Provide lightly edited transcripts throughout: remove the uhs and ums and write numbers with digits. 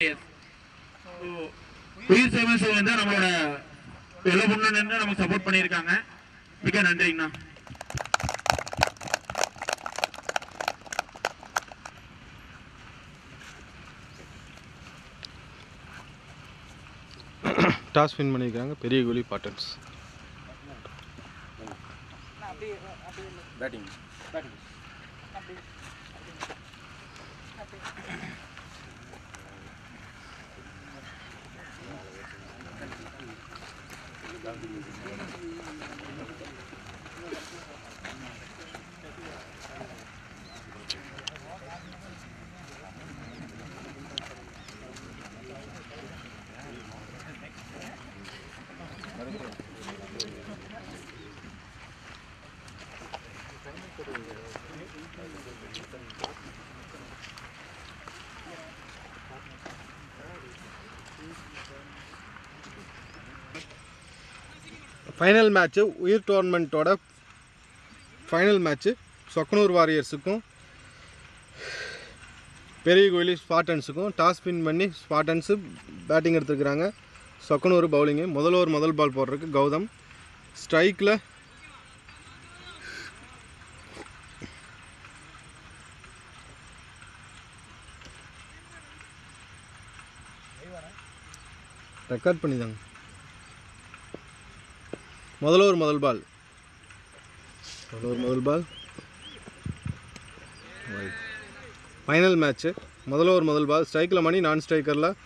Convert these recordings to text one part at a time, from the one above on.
உயிர் சேவை செய்ய நம்மளோட எல்லாம் முன்னாடி நமக்கு சப்போர்ட் பண்ணியிருக்காங்க. மிக நன்றிங்கண்ணா. டாஸ் வின் பண்ணியிருக்காங்க பெரிய கோலி பாட்டன்ஸ். பேட்டிங் ஃபைனல் மேட்ச்சு உயிர் டோர்னமெண்ட்டோட ஃபைனல் மேட்ச்சு சொக்கனூர் வாரியர்ஸுக்கும் பெரிய கோலி ஸ்பாட்டன்ஸுக்கும் டாஸ் வின் பண்ணி ஸ்பாட்டன்ஸு பேட்டிங் எடுத்துருக்குறாங்க. சொக்கனூர் பவுலிங்கு. முதல் பால் போடுறதுக்கு கௌதம். ஸ்ட்ரைக்கில் ரெக்கார்ட் பண்ணிதாங்க. முதல் பால் ஃபைனல் மேட்ச்சு. முதல் பால் ஸ்ட்ரைக்கில் மணி, நான் ஸ்ட்ரைக்கரில்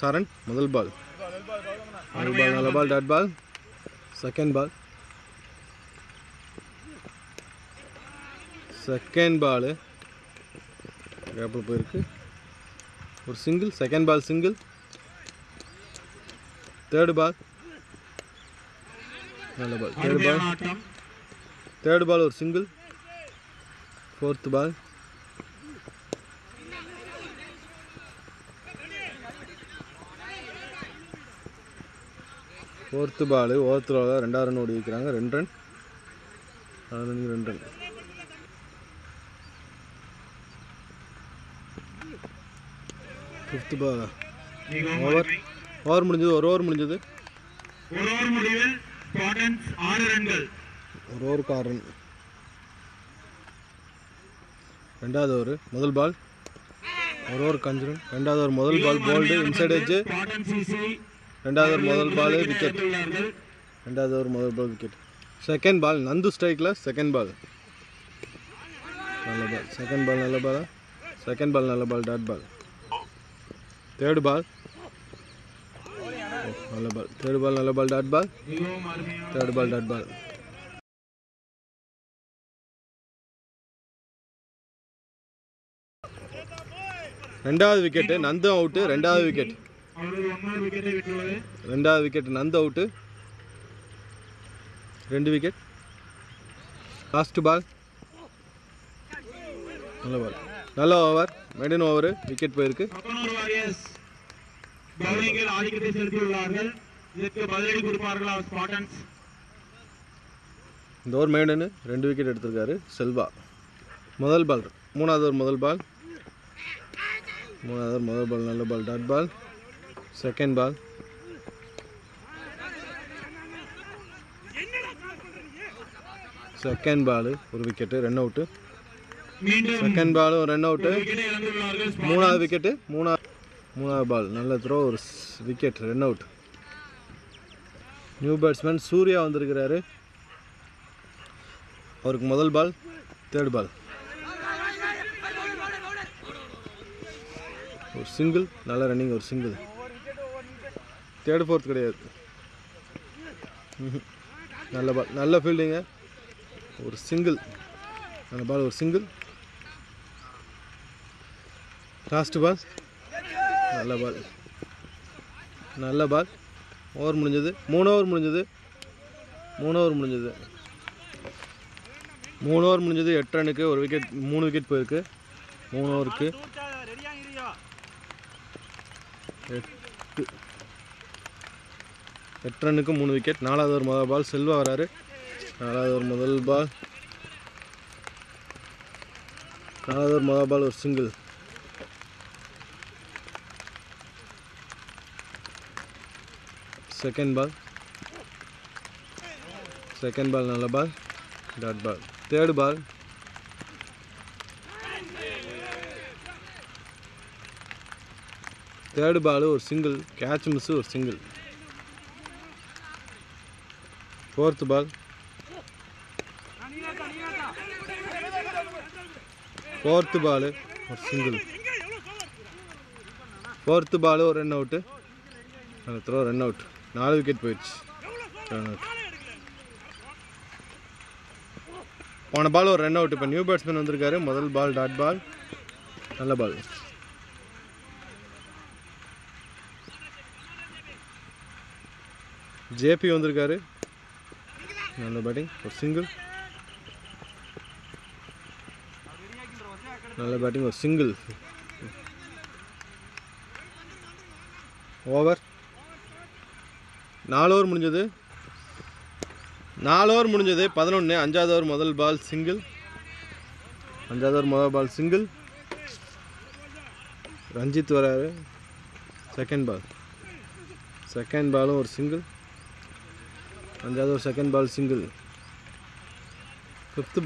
சரண். முதல் பால் நல்ல பால், டாட் பால். செகண்ட் பால் கேப்பில் போயிருக்கு, ஒரு single. Second ball single. Third ball நல்ல பால். தேர்டு பால் ஒரு சிங்கிள். ஃபோர்த்து பால் ஓவரத்தில் 2 ரன் ஓடி வைக்கிறாங்க. 2 run. 2 run. Fifth ball over முடிஞ்சது. ஒரு ஓவர் முடிஞ்சது. ஒரு ஓவர் முடிவில் ஸ்பாட்டன்ஸ் 6 ரன்கள். ஒரு ஓவருக்கு 6 ரன். ரெண்டாவது ஓவர் முதல் பால் ஒரு ஓவருக்கு 5 ரன். ரெண்டாவது ஓவர் முதல் பால் போல்டு இன்சைட் எட்ஜ். ரெண்டாவது ஓவர் முதல் பால் விக்கெட். ரெண்டாவது ஓவர் முதல் ball wicket. Second ball Nandu ஸ்ட்ரைக்கில் செகண்ட் பால் நல்ல பால். செகண்ட் பால் நல்ல பால். செகண்ட் பால் நல்ல ball, dot ball. Third ball நல்ல பால். தேர்டு பால் நல்ல ball, dot ball. Third ball dot ball. ரெண்டாவது விக்கெட்டு நந்து அவுட்டு. ரெண்டாவது wicket Nandu out. 2 wicket. Last ball நல்ல ball. நல்ல over, மெடன் over. Wicket போயிருக்கு. பவுலிங்கில் ஆதிக்கத்தை செலுத்தியுள்ளார்கள். இதற்கு பதிலடி கொடுப்பார்களா ஸ்பாட்டன்ஸ்? இந்த ஓவர் மெய்டனு 2 விக்கெட் எடுத்திருக்காரு செல்வா. முதல் பால் மூணாவது ஓவர் முதல் பால் நல்ல ball, dot ball. Second ball ஒரு wicket, run out. Second ball ஒரு ரன் அவுட்டு. மூணாவது விக்கெட்டு. மூணாவது பால் நல்ல த்ரோ, ஒரு wicket, run out. New batsman Surya வந்திருக்கிறாரு. அவருக்கு முதல் பால். தேர்ட் பால் ஒரு சிங்கிள். நல்ல ரன்னிங், ஒரு சிங்கிள். தேர்டு ஃபோர்த் கிடையாது. நல்ல பால், நல்ல ஃபீல்டிங்கு, ஒரு சிங்கிள். நல்ல பால், ஒரு சிங்கிள். லாஸ்ட் பால் நல்ல பால். ஓவர் முடிஞ்சது. 3 ஓவர் முடிஞ்சது. 3 ஓவர் முடிஞ்சது. 8 ரனுக்கு ஒரு விக்கெட். 3 விக்கெட் போயிருக்கு 3 ஓவருக்கு. 8 ரன்னுக்கு 3 விக்கெட். 4வது ஓவர் முதல் பால். செல்வா வராரு. 4வது ஓவர் முதல் பால் ஒரு சிங்கிள். செகண்ட் பால் நல்ல ball, dot ball. Third ball ஒரு சிங்கிள், கேட்ச் மிஸ், ஒரு சிங்கிள். ஃபோர்த் பால் ஒரு சிங்கிள். ஃபோர்த்து பால் ஒரு ரன் அவுட்டு, அந்த த்ரோ ரன் அவுட். 4 விக்கெட் போயிடுச்சு, ரன் அவுட். போன பால் ஒரு ரன் அவுட். இப்போ நியூ பேட்ஸ்மேன் வந்திருக்காரு. முதல் பால் டாட் பால், நல்ல பால். ஜேபி வந்திருக்காரு, நல்ல பேட்டிங், ஒரு சிங்கிள். நல்ல பேட்டிங், ஒரு சிங்கிள். ஓவர். 4 ஓவர் முடிஞ்சது. 11. 5வது ஓவர் முதல் பால் சிங்கிள். ரஞ்சித் வராரு. செகண்ட் பாலும் ஒரு சிங்கிள். 5வது over second ball single. Fifth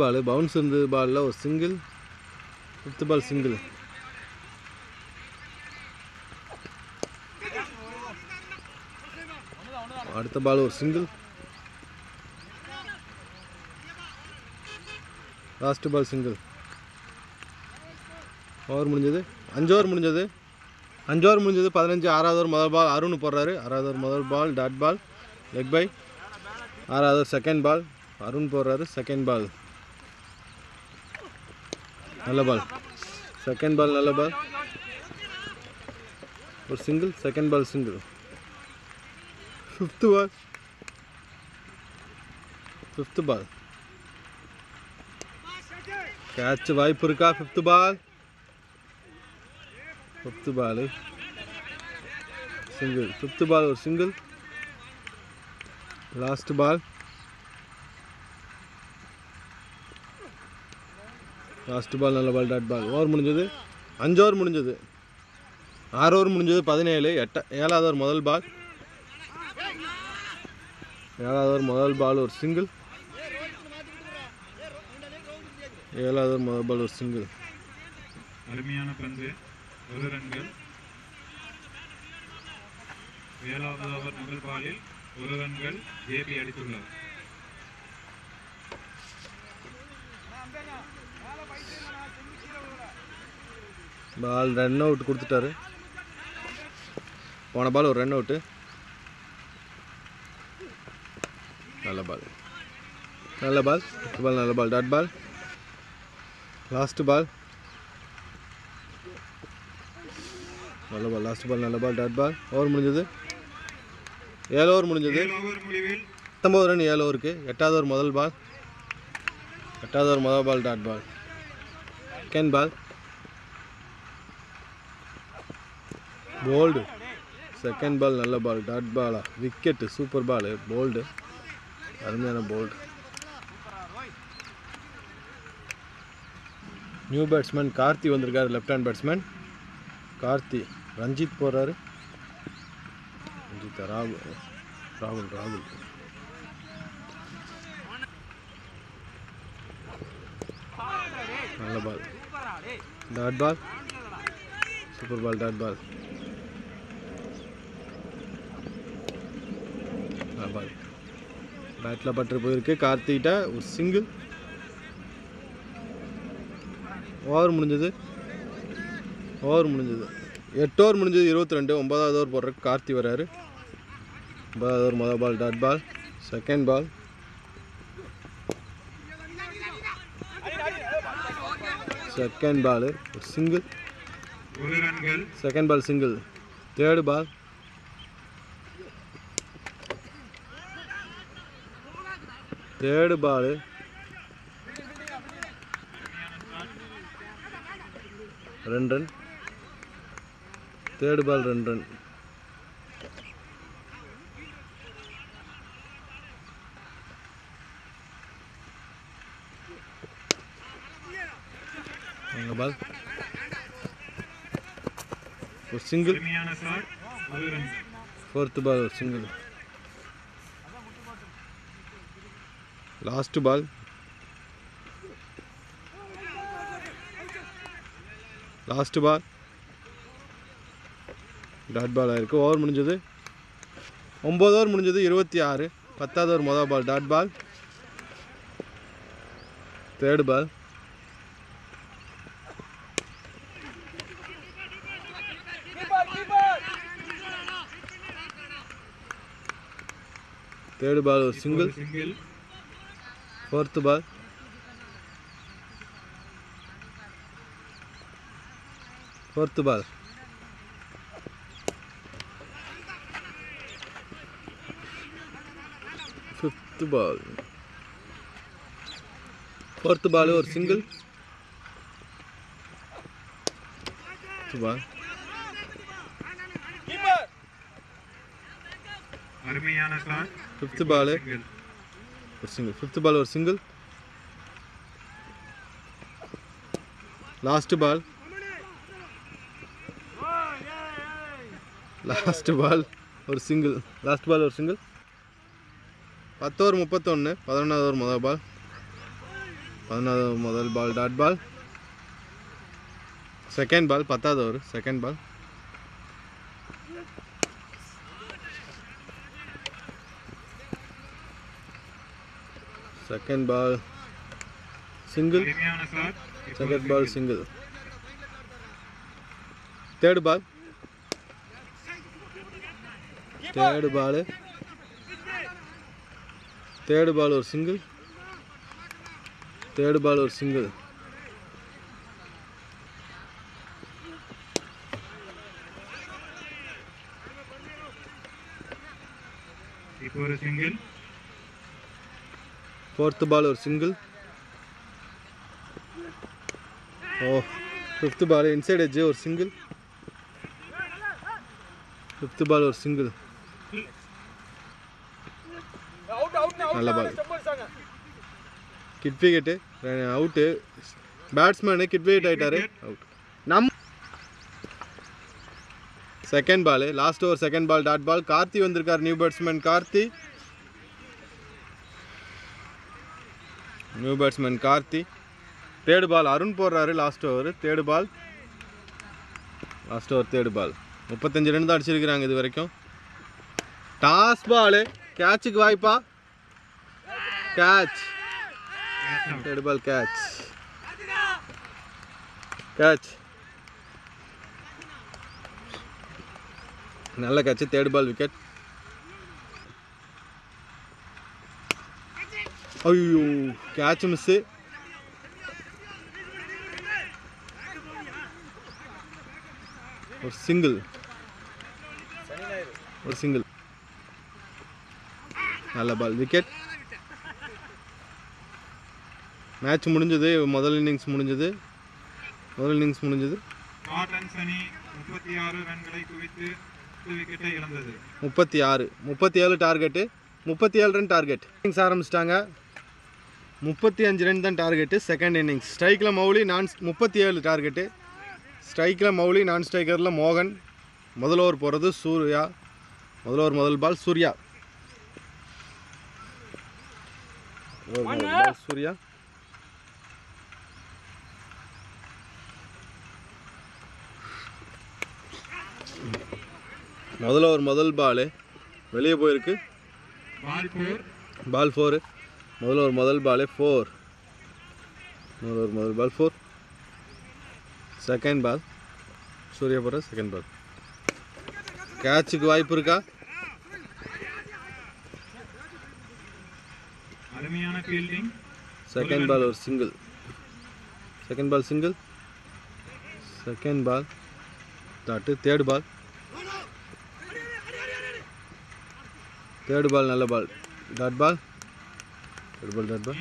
ball bounce இருந்த பாலில் ஒரு சிங்கிள். Fifth ball single. அடுத்த பால் ஒரு single. Last ball single. Over முடிஞ்சது. 5 ஓவர் முடிஞ்சது. 15. 6வது ஓவர் முதல் பால் அருண் போடுறாரு. 6வது ஓவர் முதல் ball dot ball, leg bye. 6வது ஓவர் செகண்ட் பால் அருண் போடுறாரு. செகண்ட் பால் நல்ல பால். செகண்ட் பால் நல்ல பால், ஒரு single. Second ball single. Fifth ball catch வாய்ப்பு இருக்கா? Fifth ball single. Fifth ball ஒரு சிங்கிள். லாஸ்ட் பால் நல்ல பால், டாட் பால். Over முடிஞ்சது. 5 ஓவர் முடிஞ்சது. 6 ஓவர் முடிஞ்சது. 17. 7வது ஓவர் முதல் பால். 7வது ஓவர் முதல் பால் ஒரு சிங்கிள். 7வது ஓவர் முதல் பால் ஒரு சிங்கிள். அருமையான பந்து, 1 ரன்கள். 7வது ஓவர் முதல் பாலில் 1 ரன்கள் ஜேபி அடித்துள்ளார். பால் ரன் அவுட் கொடுத்துட்டாரு. போன பால் ஒரு ரன் அவுட்டு. நல்ல பால். நல்ல பால், டாட் பால். லாஸ்ட் பால் நல்ல பால், நல்ல பால், டாட் பால். ஓவர் முடிஞ்சது. 7 ஓவர் முடிஞ்சது. 19 ரன் 7 ஓவருக்கு. 8வது ஓவர் முதல் பால். 8வது ஓவர் முதல் ball dot ball. Second ball bowled. Second ball நல்ல பால், டாட் பாலா, விக்கெட்டு. சூப்பர் பால், போல்டு, அருமையான போல்டு. நியூ பேட்ஸ்மேன் கார்த்தி வந்திருக்காரு. Left hand batsman Karthi. Ranjith போடுறாரு. ராகுல் நல்ல ball, dot ball, super ball, dot ball. Ball பேட்டில் பட்டு போயிருக்கு. கார்த்திகிட்ட ஒரு சிங்கிள். ஓவர் முடிஞ்சது. 8 ஓவர் முடிஞ்சது. 22. 9வது ஓவர் போடுறதுக்கு கார்த்தி வராரு. 9வது ஓவர் முதல் ball dot ball. Second ball ஒரு single. Second ball single. Third ball third ball run. Third ball run. Ball ஒரு சிங்கிள். அருமையான ஷாட், ஒரு ரன். ஃபோர்த் பால் ஒரு single. Last ball. Last ball dot ball ஆயிருக்கு. Over முடிஞ்சது 9 over முடிஞ்சது 26. 10வது over மொதல் ball dot ball. Third ball. Third ball ஒரு single. Fourth ball. Fourth ball. Fifth ball. Fourth ball ஒரு சிங்கிள். பால். அருமையான ஷாட். ஃபிஃப்த் பால் ஒரு சிங்கிள். ஃபிஃப்த் பால் ஒரு single. Last ball. Last ball ஒரு சிங்கிள். லாஸ்ட் பால் ஒரு single. 10 over 31. 11வது over முதல் பால். 11வது over முதல் ball dot ball. Second ball. 10வது over second ball. Second ball single. Second ball single. Third ball. Third ball. Third ball ஒரு single. Third ball ஒரு single. இப்போ ஒரு single. Fourth ball ஒரு single. ஓ fifth ball inside edge ஒரு single. Fifth ball ஒரு single. நல்ல ball. Hit wicket. Out. Batsman hit wicket ஆகிட்டாரு. Out. Second ball. Last over second ball dot ball. Karthi வந்திருக்கார். New batsman Karthi. New batsman Karthi. Third ball Arun போடுறாரு. Last over third ball. Last over third ball. 35 run தான் அடிச்சிருக்கிறாங்க இது வரைக்கும். Toss ball. கேட்சுக்கு வாய்ப்பா. Catch. Third ball catch. Catch. நல்ல catch. Third ball wicket. ஐயோ கேட்ச் மிஸ்ஸு. ஒரு சிங்கிள். ஒரு சிங்கிள். நல்ல பால் விக்கெட். மேட்ச் முடிஞ்சது. முதல் இன்னிங்ஸ் முடிஞ்சது. முதல் இன்னிங்ஸ் முடிஞ்சது. காட்டன்ஸ் அணி 36 ரன்களை குவித்து விக்கெட்டை இழந்தது. 36. 37 டார்கெட்டு. 37 run target. இன்னிங்ஸ் ஆரம்பிச்சிட்டாங்க. 35 ரன் தான் டார்கெட்டு. Second innings. ஸ்ட்ரைக்கில் மௌலி. 37 டார்கெட்டு. ஸ்ட்ரைக்கில் மௌலி. நான் ஸ்ட்ரைக்கரில் மோகன். முதல் ஓவர் போகிறது சூர்யா. முதல் ஓவர் முதல் பால் சூர்யா. சூர்யா. முதல் ஓவர் முதல் பால் வெளியே போயிருக்கு. பால் 4. முதல் ஓவர் முதல் பால் 4. முதல் ஓவர் முதல் பால் 4. செகண்ட் பால் சூர்யா போகிற செகண்ட் பால். கேட்சுக்கு வாய்ப்பு இருக்கா? அருமையான ஃபீல்டிங். செகண்ட் பால் ஒரு single. Second ball single. Second ball dot. Third ball. Third ball நல்ல ball dot ball. Third ball dot ball.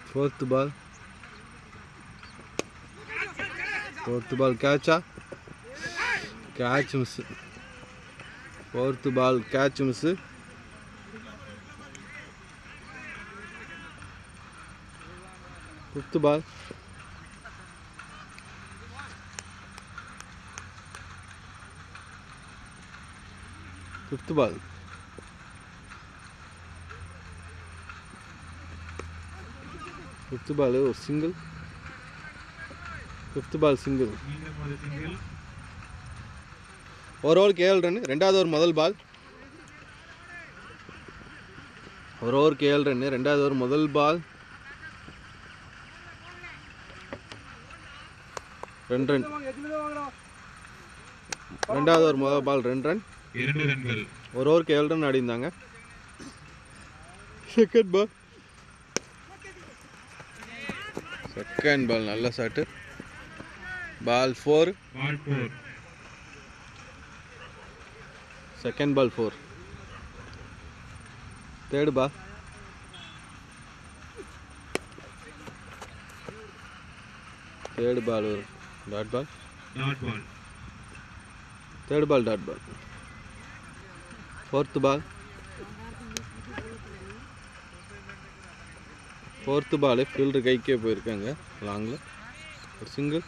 Fourth ball. Fourth ball கேட்சா? Catch miss. Fourth ball catch miss. Fifth ball. Fifth ball. Fifth ball ஒரு single. Fifth ball single. ஒரு ஓவருக்கு 7 run. ரெண்டாவது over முதல் பால். ஒரு ஓவருக்கு 7 run. ரெண்டாவது ஓவர் முதல் பால் 2 ரன். ரெண்டாவது ஓவர் முதல் பால் 2 ரன். 2 ரன்கள். ஒரு ஓவருக்கு 7 ரன் ஆடிந்தாங்க. Second ball. செகண்ட் பால் நல்ல shot. Ball 4. Second ball 4. Third ball. Third ball ஒரு dot ball. Third ball dot ball. Fourth ball. Fourth ball fielder கைக்கே போயிருக்காங்க லாங்கில். ஒரு சிங்கிள்.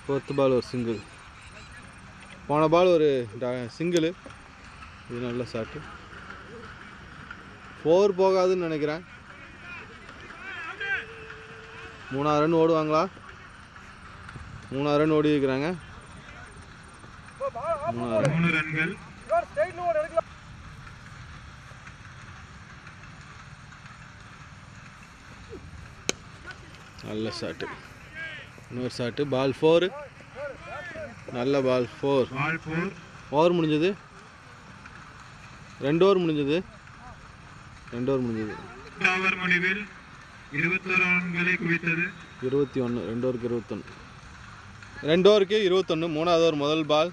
ஃபோர்த்து பால் ஒரு சிங்கிள். போன பால் ஒரு சிங்கிள். இது நல்ல ஷாட்டு. 4 போகாதுன்னு நினைக்கிறேன். 3 ரன் ஓடுவாங்களா? 3 ரன் ஓடி இருக்கிறாங்க. 3 ரன்கள். நல்ல ஷாட்டு. இன்னொரு ஷாட்டு. பால் 4. நல்ல பால் 4. ஓவர் முடிஞ்சது. 2 ஓவர் முடிஞ்சது. 2 ஓவர் முடிஞ்சது. ஓவர் முடிவில் 21 ரன்களை குவித்தது. 21. 2 ஓவருக்கு 21. 2 ஓவருக்கு 21. மூணாவது ஓவர் முதல் பால்.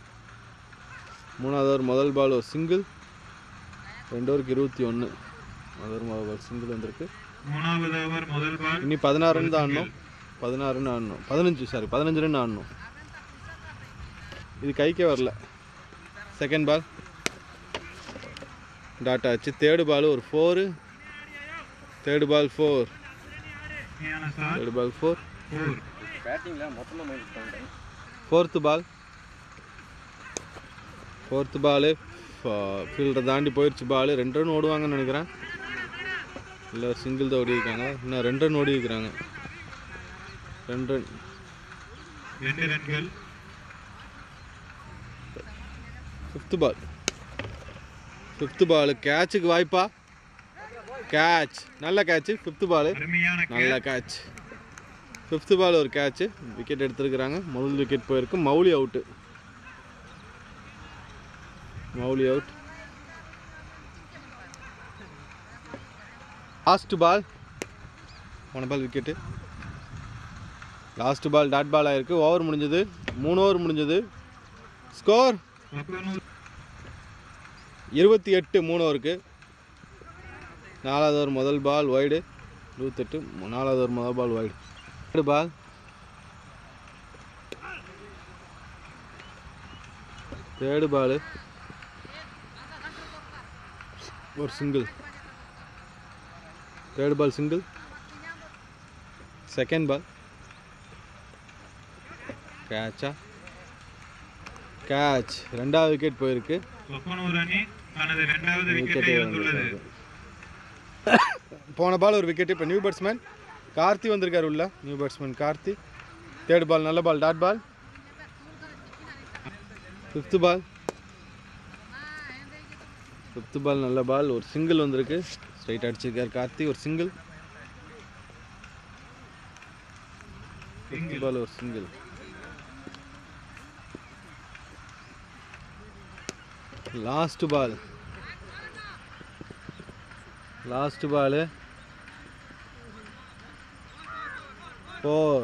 மூணாவது ஓவர் முதல் பால் ஒரு சிங்கிள். 2 ஓவருக்கு 21. முதல் பால் சிங்கிள் வந்திருக்கு. மூணாவது ஓவர் முதல் பால். இனி 16 ரன் தான் ஆடணும். 16 ரன் ஆடணும். 15 ரன் ஆடணும். இது கைக்கே வரல. செகண்ட் பால் டாட் ஆச்சு. தேர்டு பால் ஒரு 4. Third ball 4. Third ball 4. Fourth ball. Fourth ball ஃபீல்டரை தாண்டி போயிடுச்சு. பால் 2 ரன் ஓடுவாங்கன்னு நினைக்கிறேன். இல்லை சிங்கிள் தான் ஓடி இருக்காங்க. இன்னும் 2 ரன் ஓடி இருக்கிறாங்க. 2 ரன். 2 ரன்கள். Fifth ball. ஃபிஃப்த்து பால் கேட்சுக்கு வாய்ப்பா? கேட்ச். நல்ல கேட்ச். ஃபிஃப்த்து பால் நல்ல கேட்ச். ஃபிஃப்த்து பால் ஒரு கேட்ச். விக்கெட் எடுத்துருக்குறாங்க. முதல் விக்கெட் போயிருக்கு. Mouli out. Mouli out. Last ball. போன ball wicket. Last ball dot ball ஆயிருக்கு. ஓவர் முடிஞ்சது. 3 ஓவர் முடிஞ்சது. ஸ்கோர் 28. 3 ஓவருக்கு. 4வது ஓவர் முதல் பால் வைடு. 28. 4வது ஓவர் முதல் ball wide. Third ball. Third ball ஒரு single. Third ball single. Second ball கேட்சா? கேட்ச். 2வது விக்கெட் போயிருக்கு. போன பால் ஒரு விக்கெட். இப்போ நியூ பேட்ஸ்மேன் கார்த்தி வந்திருக்காரு உள்ள. New batsman Karthi. Third ball நல்ல ball dot ball. Fifth ball. Fifth ball நல்ல பால் ஒரு சிங்கிள் வந்திருக்கு. ஸ்ட்ரைட் அடிச்சிருக்கார் கார்த்தி. ஒரு சிங்கிள். ஃபிஃப்த்து பால் ஒரு single. Last ball. Last ball 4.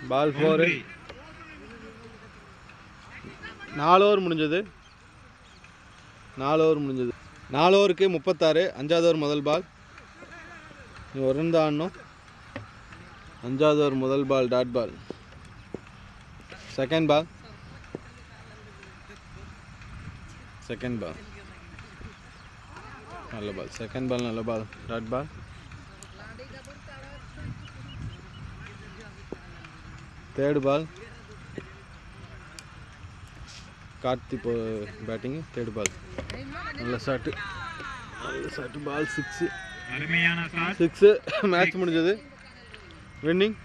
Ball 4. 4 over முடிஞ்சது. 4 ஓவர் முடிஞ்சது. 4 ஓவருக்கு 36. 5வது ஓவர் முதல் பால். நீ ஒரு ரன் தான் ஆடணும். 5வது ஓவர் முதல் ball dot ball. Second ball. Second ball நல்ல பால். செகண்ட் பால் நல்ல ball dot ball. Third ball. Karthi batting third ball நல்ல ஷாட்டு பால் 6 அருமையான ஷாட் 6 மேட்ச் முடிஞ்சது வின்னிங்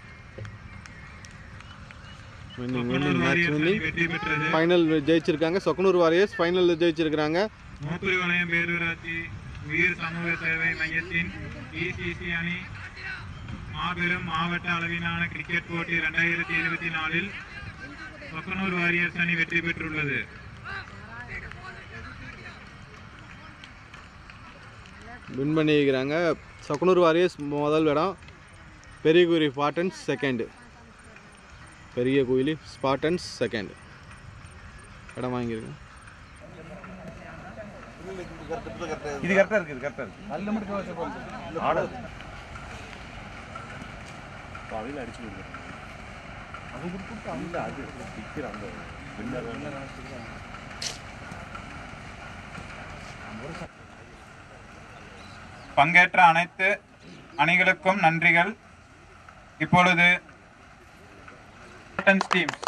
மேட்ச் வின்னிங் ஃபைனல் ஜெயிச்சிருக்காங்க சொக்கனூர் வாரியர்ஸ் ஃபைனல் ஜெயிச்சிருக்காங்க மூக்குரிவளையம் பேரூராட்சி உயிர் சமூக சேவை மையத்தின் டிசிசி அணி மாபெரும் மாவட்ட அளவிலான கிரிக்கெட் போட்டி 2024 சொக்கனூர் வாரியர்ஸ் அணி வெற்றி பெற்றுள்ளது. வின் பண்ணியிருக்கிறாங்க. சொக்கனூர் வாரியர்ஸ் முதல் இடம், பெரிய குயிலி ஸ்பார்டன்ஸ் செகண்ட். பெரிய குயிலி ஸ்பார்டன்ஸ் செகண்ட் இடம் வாங்கியிருக்கேன். இது கரெக்டாக இருக்குது, கரெக்டாக இருக்குது. நல்ல மட்டும் ஆர்டர் அவையில் அடிச்சு கொடுக்குறேன். அது கொடுத்து அந்த அது விற்கிற அந்த பங்கேற்ற அனைத்து அணிகளுக்கும் நன்றிகள். இப்பொழுது டீம்ஸ்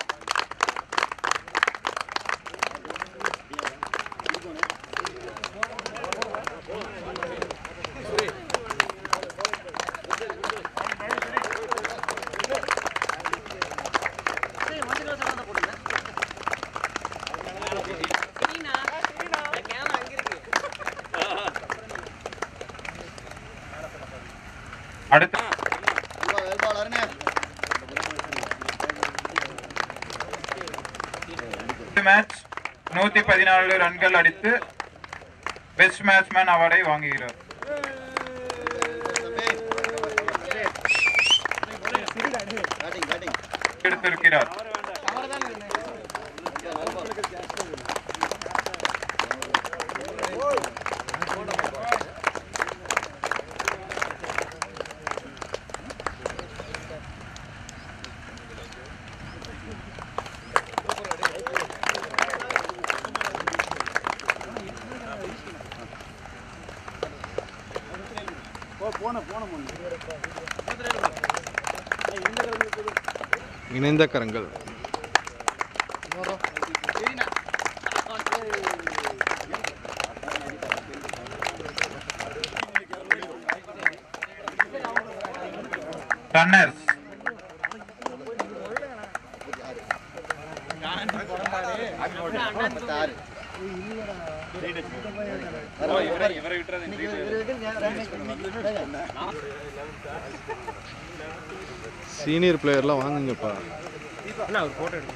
அடுத்த மேட்ச் 114 ரன்கள் அடித்து பெஸ்ட் பேட்ஸ்மேன் அவார்டை வாங்குகிறார். எடுத்திருக்கிறார். இணைந்த கரங்கள் ரன்னர்ஸ் சீனியர் பிளேயர்லாம் வாங்குங்கப்பா. ஒரு ஃபோட்டோ எடுங்க.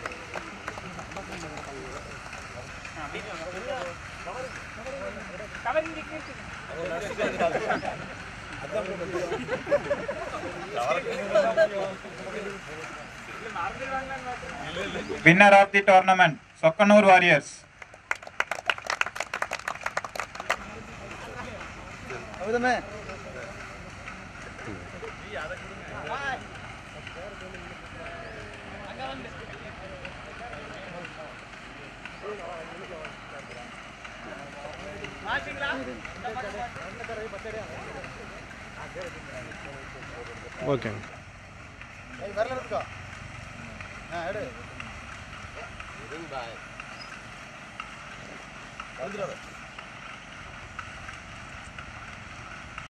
winner of the tournament Sokkanur Warriors. Okay bye.